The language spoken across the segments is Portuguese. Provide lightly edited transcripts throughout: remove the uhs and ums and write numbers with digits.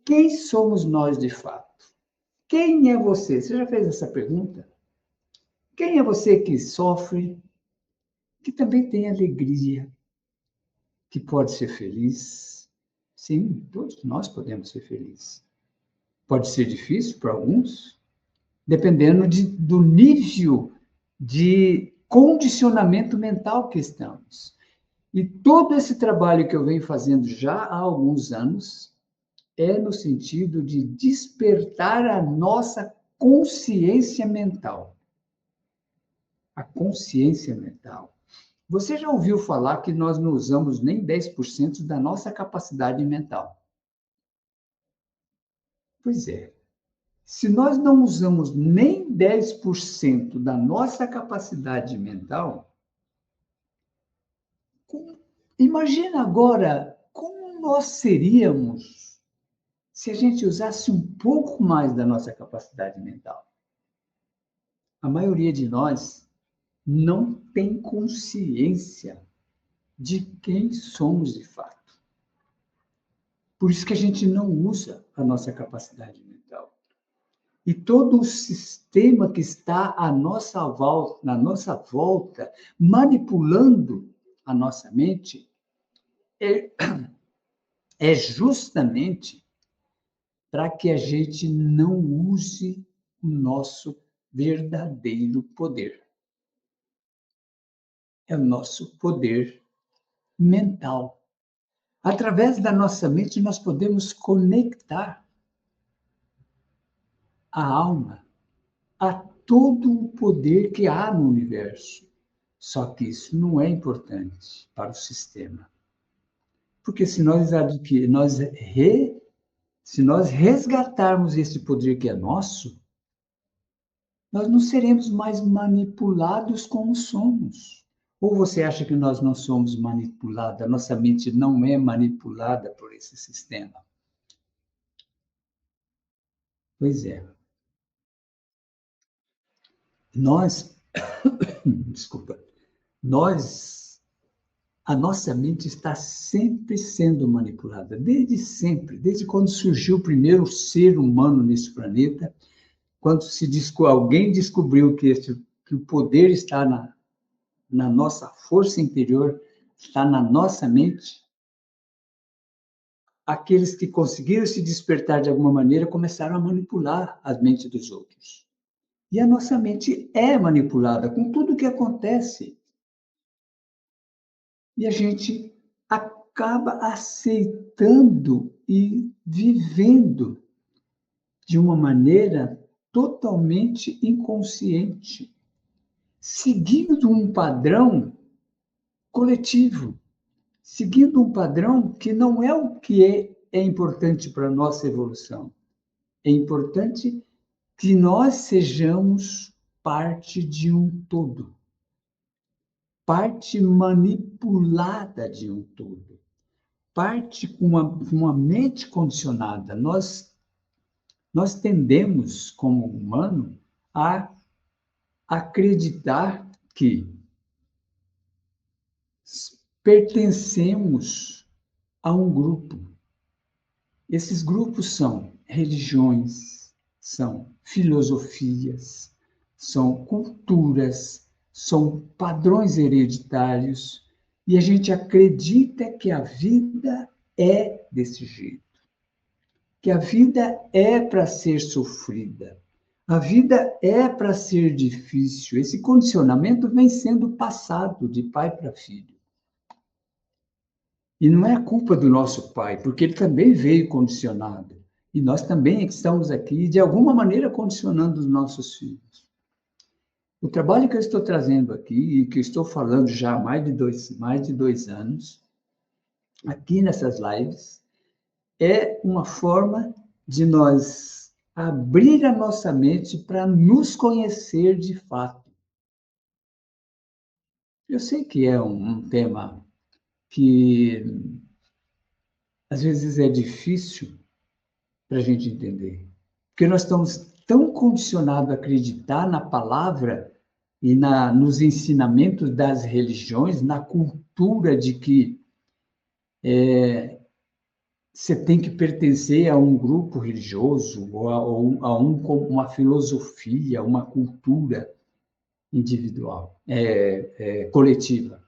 quem somos nós de fato? Quem é você? Você já fez essa pergunta? Quem é você que sofre, que também tem alegria, que pode ser feliz? Sim, todos nós podemos ser felizes. Pode ser difícil para alguns, dependendo do nível de condicionamento mental que estamos. E todo esse trabalho que eu venho fazendo já há alguns anos é no sentido de despertar a nossa consciência mental. A consciência mental. Você já ouviu falar que nós não usamos nem 10% da nossa capacidade mental? Pois é. Se nós não usamos nem 10% da nossa capacidade mental, imagina agora como nós seríamos se a gente usasse um pouco mais da nossa capacidade mental. A maioria de nós não tem consciência de quem somos de fato. Por isso que a gente não usa a nossa capacidade mental. E todo o sistema que está à nossa volta, na nossa volta, manipulando a nossa mente, é justamente para que a gente não use o nosso verdadeiro poder. É o nosso poder mental. Através da nossa mente, nós podemos conectar a alma a todo o poder que há no universo. Só que isso não é importante para o sistema. Porque se nós resgatarmos esse poder que é nosso, nós não seremos mais manipulados como somos. Ou você acha que nós não somos manipulados, a nossa mente não é manipulada por esse sistema? Pois é. Nós, desculpa, a nossa mente está sempre sendo manipulada, desde sempre, desde quando surgiu o primeiro ser humano nesse planeta, quando alguém descobriu que o poder está na nossa força interior, está na nossa mente, aqueles que conseguiram se despertar de alguma maneira começaram a manipular a mente dos outros. E a nossa mente é manipulada com tudo o que acontece. E a gente acaba aceitando e vivendo de uma maneira totalmente inconsciente, seguindo um padrão coletivo, seguindo um padrão que não é o que é importante para a nossa evolução. É importante que nós sejamos parte de um todo, parte manipulada de um todo, parte com uma mente condicionada. Nós tendemos, como humano, a acreditar que pertencemos a um grupo. Esses grupos são religiões, são filosofias, são culturas, são padrões hereditários, e a gente acredita que a vida é desse jeito, que a vida é para ser sofrida, a vida é para ser difícil. Esse condicionamento vem sendo passado de pai para filho. E não é culpa do nosso pai, porque ele também veio condicionado. E nós também estamos aqui, de alguma maneira, condicionando os nossos filhos. O trabalho que eu estou trazendo aqui, e que eu estou falando já há mais de dois anos, aqui nessas lives, é uma forma de nós abrir a nossa mente para nos conhecer de fato. Eu sei que é um tema que às vezes é difícil para a gente entender, porque nós estamos tão condicionados a acreditar na palavra e nos ensinamentos das religiões, na cultura de que você tem que pertencer a um grupo religioso, ou uma filosofia, uma cultura individual, coletiva.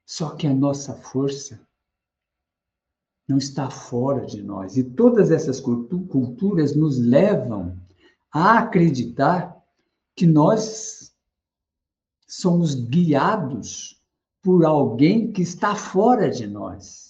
Só que a nossa força não está fora de nós. E todas essas culturas nos levam a acreditar que nós somos guiados por alguém que está fora de nós,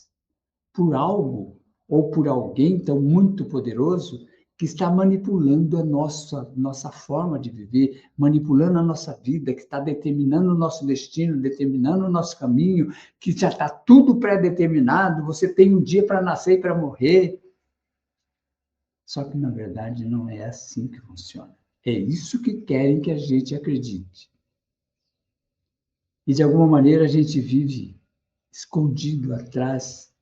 por algo ou por alguém tão muito poderoso que está manipulando a nossa forma de viver, manipulando a nossa vida, que está determinando o nosso destino, determinando o nosso caminho, que já está tudo pré-determinado, você tem um dia para nascer e para morrer. Só que, na verdade, não é assim que funciona. É isso que querem que a gente acredite. E, de alguma maneira, a gente vive escondido atrás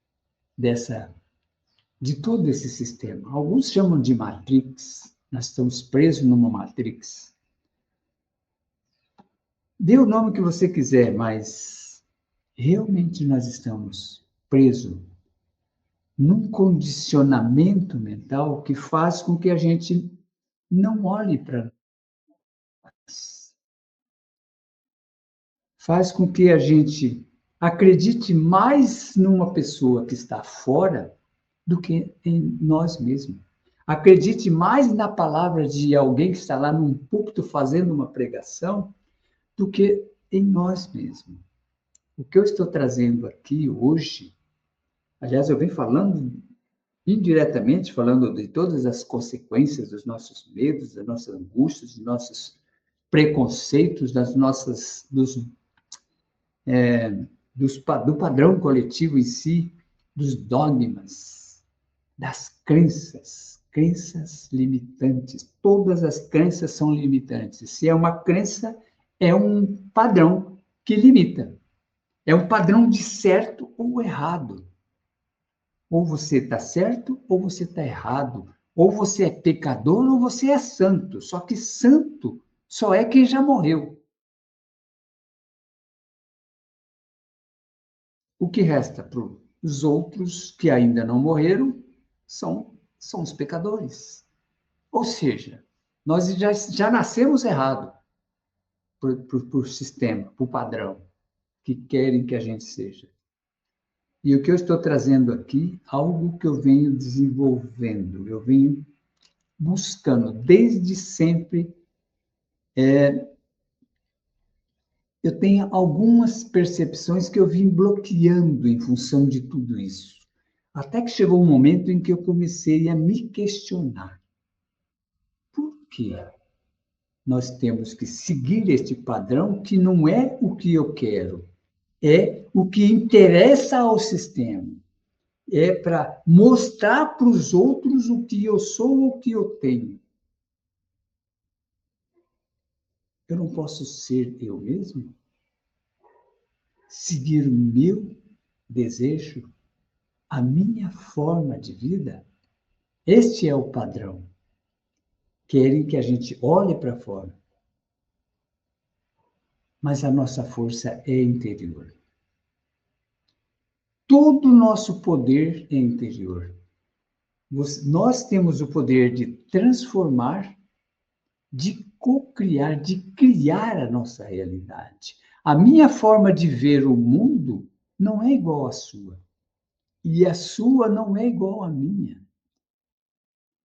de todo esse sistema. Alguns chamam de Matrix. Nós estamos presos numa Matrix. Dê o nome que você quiser, mas realmente nós estamos presos num condicionamento mental que faz com que a gente não olhe para nós. Faz com que a gente acredite mais numa pessoa que está fora do que em nós mesmos. Acredite mais na palavra de alguém que está lá num púlpito fazendo uma pregação do que em nós mesmos. O que eu estou trazendo aqui hoje, aliás, eu venho falando indiretamente, falando de todas as consequências dos nossos medos, das nossas angústias, dos nossos preconceitos, do padrão coletivo em si, dos dogmas, das crenças limitantes. Todas as crenças são limitantes. Se é uma crença, é um padrão que limita. É um padrão de certo ou errado. Ou você está certo ou você está errado. Ou você é pecador ou você é santo. Só que santo só é quem já morreu. O que resta para os outros que ainda não morreram são os pecadores. Ou seja, nós já nascemos errado por sistema, por padrão, que querem que a gente seja. E o que eu estou trazendo aqui, algo que eu venho desenvolvendo, eu venho buscando desde sempre. Eu tenho algumas percepções que eu vim bloqueando em função de tudo isso. Até que chegou um momento em que eu comecei a me questionar. Por quê? Nós temos que seguir este padrão que não é o que eu quero, é o que interessa ao sistema. É para mostrar para os outros o que eu sou ou o que eu tenho. Eu não posso ser eu mesmo? Seguir o meu desejo, a minha forma de vida? Este é o padrão. Querem que a gente olhe para fora. Mas a nossa força é interior. Todo o nosso poder é interior. Nós temos o poder de transformar, de co-criar, de criar a nossa realidade. A minha forma de ver o mundo não é igual à sua. E a sua não é igual à minha.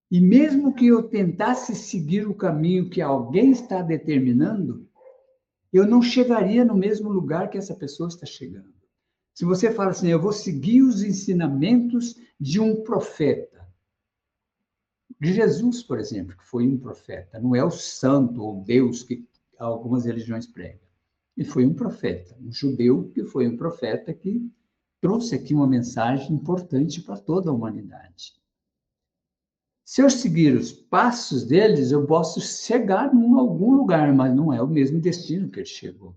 E mesmo que eu tentasse seguir o caminho que alguém está determinando, eu não chegaria no mesmo lugar que essa pessoa está chegando. Se você fala assim, eu vou seguir os ensinamentos de um profeta, de Jesus, por exemplo, que foi um profeta, não é o santo ou Deus que algumas religiões pregam. Ele foi um profeta, um judeu que foi um profeta que trouxe aqui uma mensagem importante para toda a humanidade. Se eu seguir os passos deles, eu posso chegar em algum lugar, mas não é o mesmo destino que ele chegou.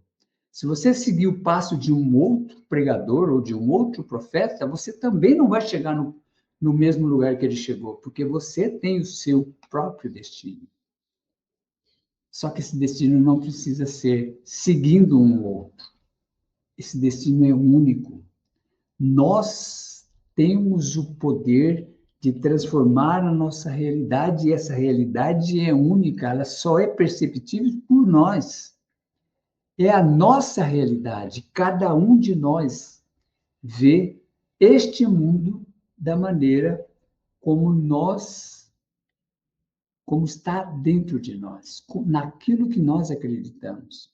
Se você seguir o passo de um outro pregador ou de um outro profeta, você também não vai chegar no mesmo lugar que ele chegou, porque você tem o seu próprio destino. Só que esse destino não precisa ser seguindo um ou outro. Esse destino é único. Nós temos o poder de transformar a nossa realidade, e essa realidade é única, ela só é perceptível por nós. É a nossa realidade, cada um de nós vê este mundo da maneira como está dentro de nós, naquilo que nós acreditamos.